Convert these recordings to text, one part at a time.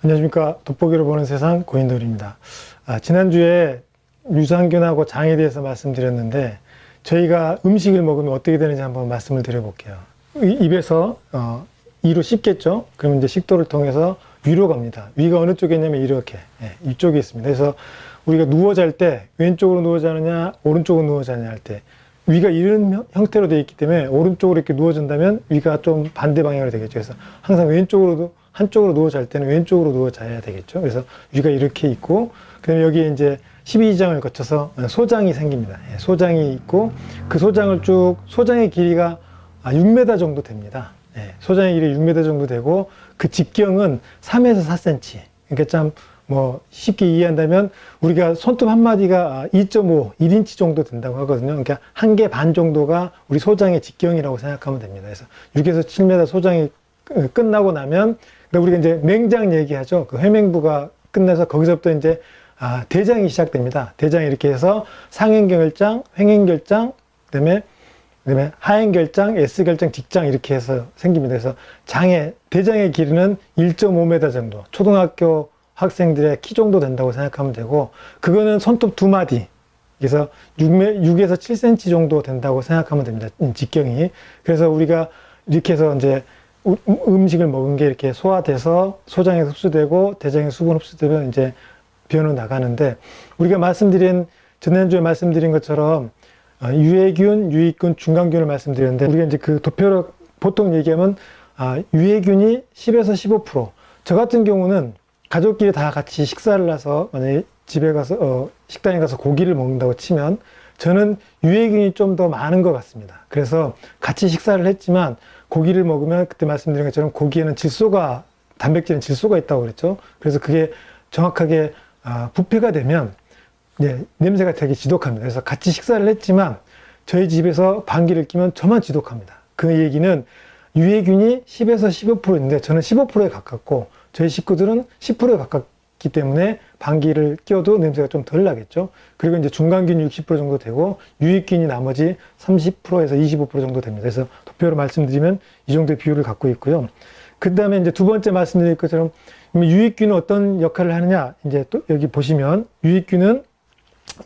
안녕하십니까. 돋보기로 보는 세상 고인돌입니다. 지난주에 유산균하고 장에 대해서 말씀드렸는데 저희가 음식을 먹으면 어떻게 되는지 한번 말씀을 드려볼게요. 입에서 이로 씹겠죠. 그러면 이제 식도를 통해서 위로 갑니다. 위가 어느 쪽에 있냐면 이렇게 이쪽에 있습니다. 그래서 우리가 누워 잘 때 왼쪽으로 누워 자느냐 오른쪽으로 누워 자느냐 할 때 위가 이런 형태로 되어 있기 때문에 오른쪽으로 이렇게 누워 잔다면 위가 좀 반대 방향으로 되겠죠. 그래서 항상 왼쪽으로도 한쪽으로 누워 잘 때는 왼쪽으로 누워 자야 되겠죠. 그래서 위가 이렇게 있고, 그 다음에 여기에 이제 12지장을 거쳐서 소장이 생깁니다. 소장이 있고, 그 소장을 소장의 길이가 6m 정도 됩니다. 소장의 길이 6m 정도 되고, 그 직경은 3에서 4cm. 그러니까 참, 쉽게 이해한다면, 우리가 손톱 한 마디가 2.5, 1인치 정도 된다고 하거든요. 그러니까 한 개 반 정도가 우리 소장의 직경이라고 생각하면 됩니다. 그래서 6에서 7m 소장이 끝나고 나면, 그러니까 우리가 이제 맹장 얘기하죠. 그 회맹부가 끝나서 거기서부터 이제 대장이 시작됩니다. 대장이 이렇게 해서 상행결장, 횡행결장, 그다음에 하행결장, S결장, 직장 이렇게 해서 생깁니다. 그래서 대장의 길이는 1.5m 정도, 초등학교 학생들의 키 정도 된다고 생각하면 되고, 그거는 손톱 두 마디, 그래서 6에서 7cm 정도 된다고 생각하면 됩니다. 직경이. 그래서 우리가 이렇게 해서 이제 음식을 먹은 게 이렇게 소화돼서 소장에서 흡수되고 대장에 수분 흡수되면 이제 변으로 나가는데, 우리가 지난주에 말씀드린 것처럼 유해균, 유익균, 중간균을 말씀드렸는데, 우리가 이제 그 도표로 보통 얘기하면 유해균이 10에서 15%. 저 같은 경우는 가족끼리 다 같이 식사를 해서 만약에 집에 가서 식당에 가서 고기를 먹는다고 치면 저는 유해균이 좀 더 많은 것 같습니다. 그래서 같이 식사를 했지만 고기를 먹으면 그때 말씀드린 것처럼 고기에는 단백질은 질소가 있다고 그랬죠. 그래서 그게 정확하게 부패가 되면 냄새가 되게 지독합니다. 그래서 같이 식사를 했지만 저희 집에서 방귀를 뀌면 저만 지독합니다. 그 얘기는 유해균이 10에서 15%인데 저는 15%에 가깝고 저희 식구들은 10%에 가깝기 때문에 방귀를 뀌어도 냄새가 좀 덜 나겠죠. 그리고 이제 중간균이 60% 정도 되고 유익균이 나머지 30%에서 25% 정도 됩니다. 그래서 도표로 말씀드리면 이 정도의 비율을 갖고 있고요. 그 다음에 이제 두 번째 말씀드릴 것처럼 유익균은 어떤 역할을 하느냐, 이제 또 여기 보시면 유익균은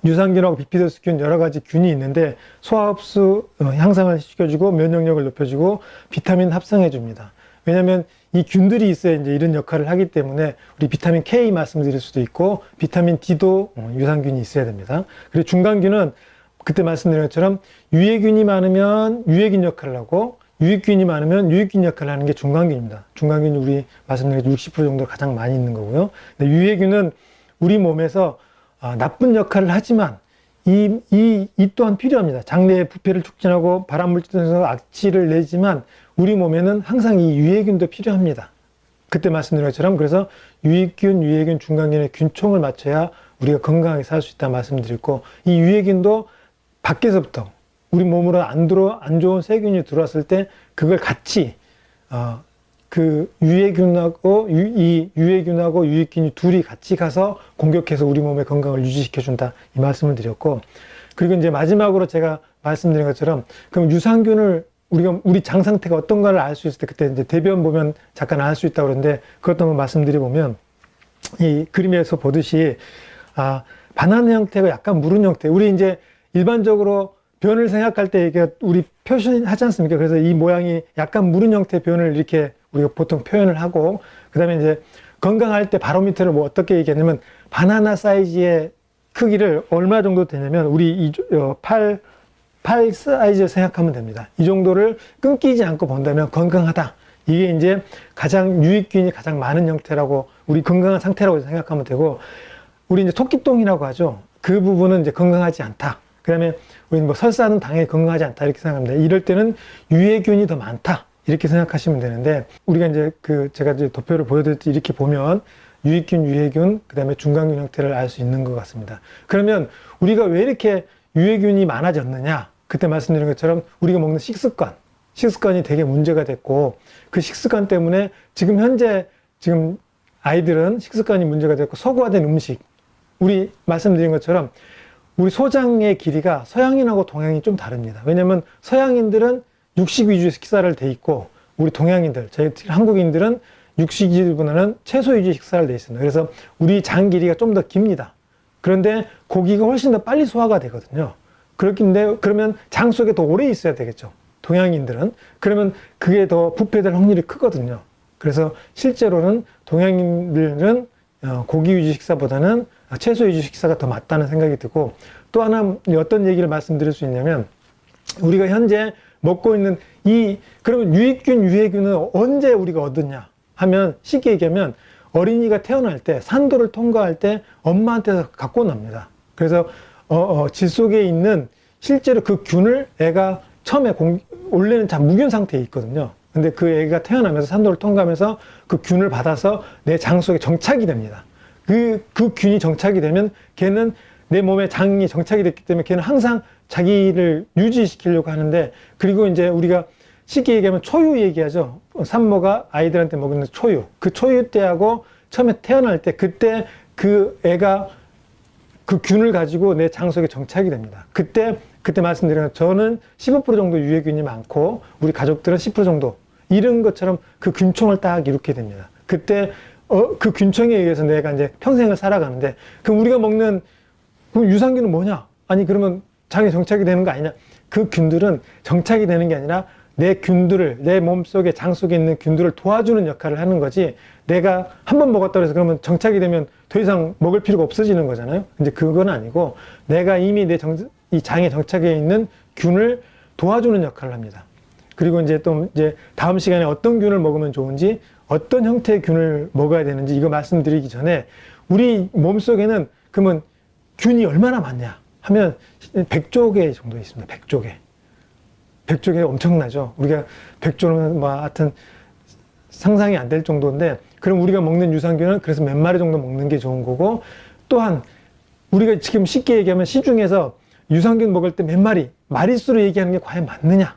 유산균하고 비피더스균 여러 가지 균이 있는데 소화흡수 향상을 시켜주고 면역력을 높여주고 비타민 합성해 줍니다. 왜냐하면 이 균들이 있어야 이제 이런 역할을 하기 때문에 우리 비타민 K 말씀드릴 수도 있고 비타민 D도 유산균이 있어야 됩니다. 그리고 중간균은 그때 말씀드린 것처럼 유해균이 많으면 유해균 역할을 하고 유익균이 많으면 유익균 역할을 하는 게 중간균입니다. 중간균이 우리 말씀드린 60% 정도 가장 많이 있는 거고요. 근데 유해균은 우리 몸에서 나쁜 역할을 하지만 이 또한 필요합니다. 장내의 부패를 촉진하고 발암물질에서 악취를 내지만 우리 몸에는 항상 이 유해균도 필요합니다. 그때 말씀드린 것처럼 그래서 유익균, 유해균, 중간균의 균총을 맞춰야 우리가 건강하게 살 수 있다 말씀드렸고, 이 유해균도 밖에서부터 우리 몸으로 안 좋은 세균이 들어왔을 때 그걸 같이 그 유해균하고 유익균이 둘이 같이 가서 공격해서 우리 몸의 건강을 유지시켜준다 이 말씀을 드렸고, 그리고 이제 마지막으로 제가 말씀드린 것처럼 그럼 유산균을 우리 장 상태가 어떤가를 알 수 있을 때 그때 이제 대변 보면 잠깐 알 수 있다고 그러는데 그것도 한번 말씀드려 보면 이 그림에서 보듯이 바나나 형태가 약간 무른 형태, 우리 이제 일반적으로 변을 생각할 때 이게 우리 표시하지 않습니까? 그래서 이 모양이 약간 무른 형태의 변을 이렇게 우리가 보통 표현을 하고, 그 다음에 이제 건강할 때 바로미터를 어떻게 얘기하냐면 바나나 사이즈의 크기를 얼마 정도 되냐면 우리 팔 사이즈 생각하면 됩니다. 이 정도를 끊기지 않고 본다면 건강하다. 이게 이제 가장 유익균이 가장 많은 형태라고, 우리 건강한 상태라고 생각하면 되고, 우리 이제 토끼똥이라고 하죠. 그 부분은 이제 건강하지 않다. 그 다음에 우리 설사는 당연히 건강하지 않다 이렇게 생각합니다. 이럴 때는 유해균이 더 많다 이렇게 생각하시면 되는데, 우리가 이제 제가 이제 도표를 보여드렸듯이 이렇게 보면 유익균, 유해균, 그 다음에 중간균 형태를 알 수 있는 것 같습니다. 그러면 우리가 왜 이렇게 유해균이 많아졌느냐? 그때 말씀드린 것처럼 우리가 먹는 식습관이 되게 문제가 됐고, 그 식습관 때문에 지금 아이들은 식습관이 문제가 됐고 서구화된 음식, 우리 말씀드린 것처럼 우리 소장의 길이가 서양인하고 동양인이 좀 다릅니다. 왜냐하면 서양인들은 육식 위주의 식사를 돼 있고 우리 동양인들, 저희 한국인들은 육식이보다는 채소 위주 식사를 돼 있습니다. 그래서 우리 장 길이가 좀 더 깁니다. 그런데 고기가 훨씬 더 빨리 소화가 되거든요. 그렇긴데 그러면 장 속에 더 오래 있어야 되겠죠. 동양인들은. 그러면 그게 더 부패될 확률이 크거든요. 그래서 실제로는 동양인들은 고기 위주 식사보다는 채소 위주 식사가 더 맞다는 생각이 들고, 또 하나 어떤 얘기를 말씀드릴 수 있냐면, 우리가 현재 먹고 있는 그러면 유익균, 유해균은 언제 우리가 얻었냐 하면, 쉽게 얘기하면 어린이가 태어날 때, 산도를 통과할 때 엄마한테서 갖고 납니다. 그래서 질 속에 있는 실제로 그 균을 애가 처음에 원래는 다 무균 상태에 있거든요. 근데 그 애가 태어나면서 산도를 통과하면서 그 균을 받아서 내 장 속에 정착이 됩니다. 그 균이 정착이 되면 걔는 내 몸에 장이 정착이 됐기 때문에 걔는 항상 자기를 유지시키려고 하는데, 그리고 이제 우리가 쉽게 얘기하면 초유 얘기하죠. 산모가 아이들한테 먹는 초유. 그 초유 때하고 처음에 태어날 때, 그때 그 애가 그 균을 가지고 내 장 속에 정착이 됩니다. 그때 말씀드린 것, 저는 15% 정도 유해균이 많고 우리 가족들은 10% 정도, 이런 것처럼 그 균총을 딱 이렇게 됩니다. 그때 그 균총에 의해서 내가 이제 평생을 살아가는데, 그럼 우리가 먹는 그 유산균은 뭐냐? 아니 그러면 장에 정착이 되는 거 아니냐? 그 균들은 정착이 되는 게 아니라 내 균들을, 내 몸속에, 장 속에 있는 균들을 도와주는 역할을 하는 거지, 내가 한 번 먹었다고 해서 그러면 정착이 되면 더 이상 먹을 필요가 없어지는 거잖아요. 이제 그건 아니고, 내가 이미 이 장에 정착해 있는 균을 도와주는 역할을 합니다. 그리고 이제 또 이제 다음 시간에 어떤 균을 먹으면 좋은지, 어떤 형태의 균을 먹어야 되는지 이거 말씀드리기 전에, 우리 몸속에는 그러면 균이 얼마나 많냐 하면 100조 개 정도 있습니다. 100조 개. 100조 개 엄청나죠. 우리가 100조는 뭐 하여튼 상상이 안 될 정도인데, 그럼 우리가 먹는 유산균은 그래서 몇 마리 정도 먹는 게 좋은 거고, 또한 우리가 지금 쉽게 얘기하면 시중에서 유산균 먹을 때 몇 마리, 마리수로 얘기하는 게 과연 맞느냐,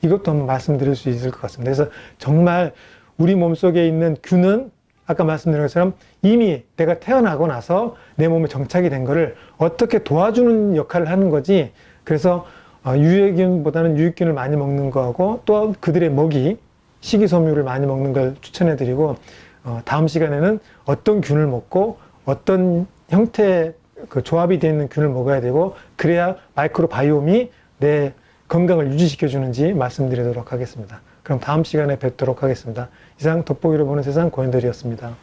이것도 한번 말씀드릴 수 있을 것 같습니다. 그래서 정말 우리 몸속에 있는 균은 아까 말씀드린 것처럼 이미 내가 태어나고 나서 내 몸에 정착이 된 거를 어떻게 도와주는 역할을 하는 거지, 그래서 유해균보다는 유익균을 많이 먹는 거하고, 또 그들의 먹이, 식이섬유를 많이 먹는 걸 추천해 드리고, 다음 시간에는 어떤 균을 먹고 어떤 형태의 그 조합이 되어 있는 균을 먹어야 되고, 그래야 마이크로바이옴이 내 건강을 유지시켜 주는지 말씀드리도록 하겠습니다. 그럼 다음 시간에 뵙도록 하겠습니다. 이상 돋보기로 보는 세상 고현들이었습니다.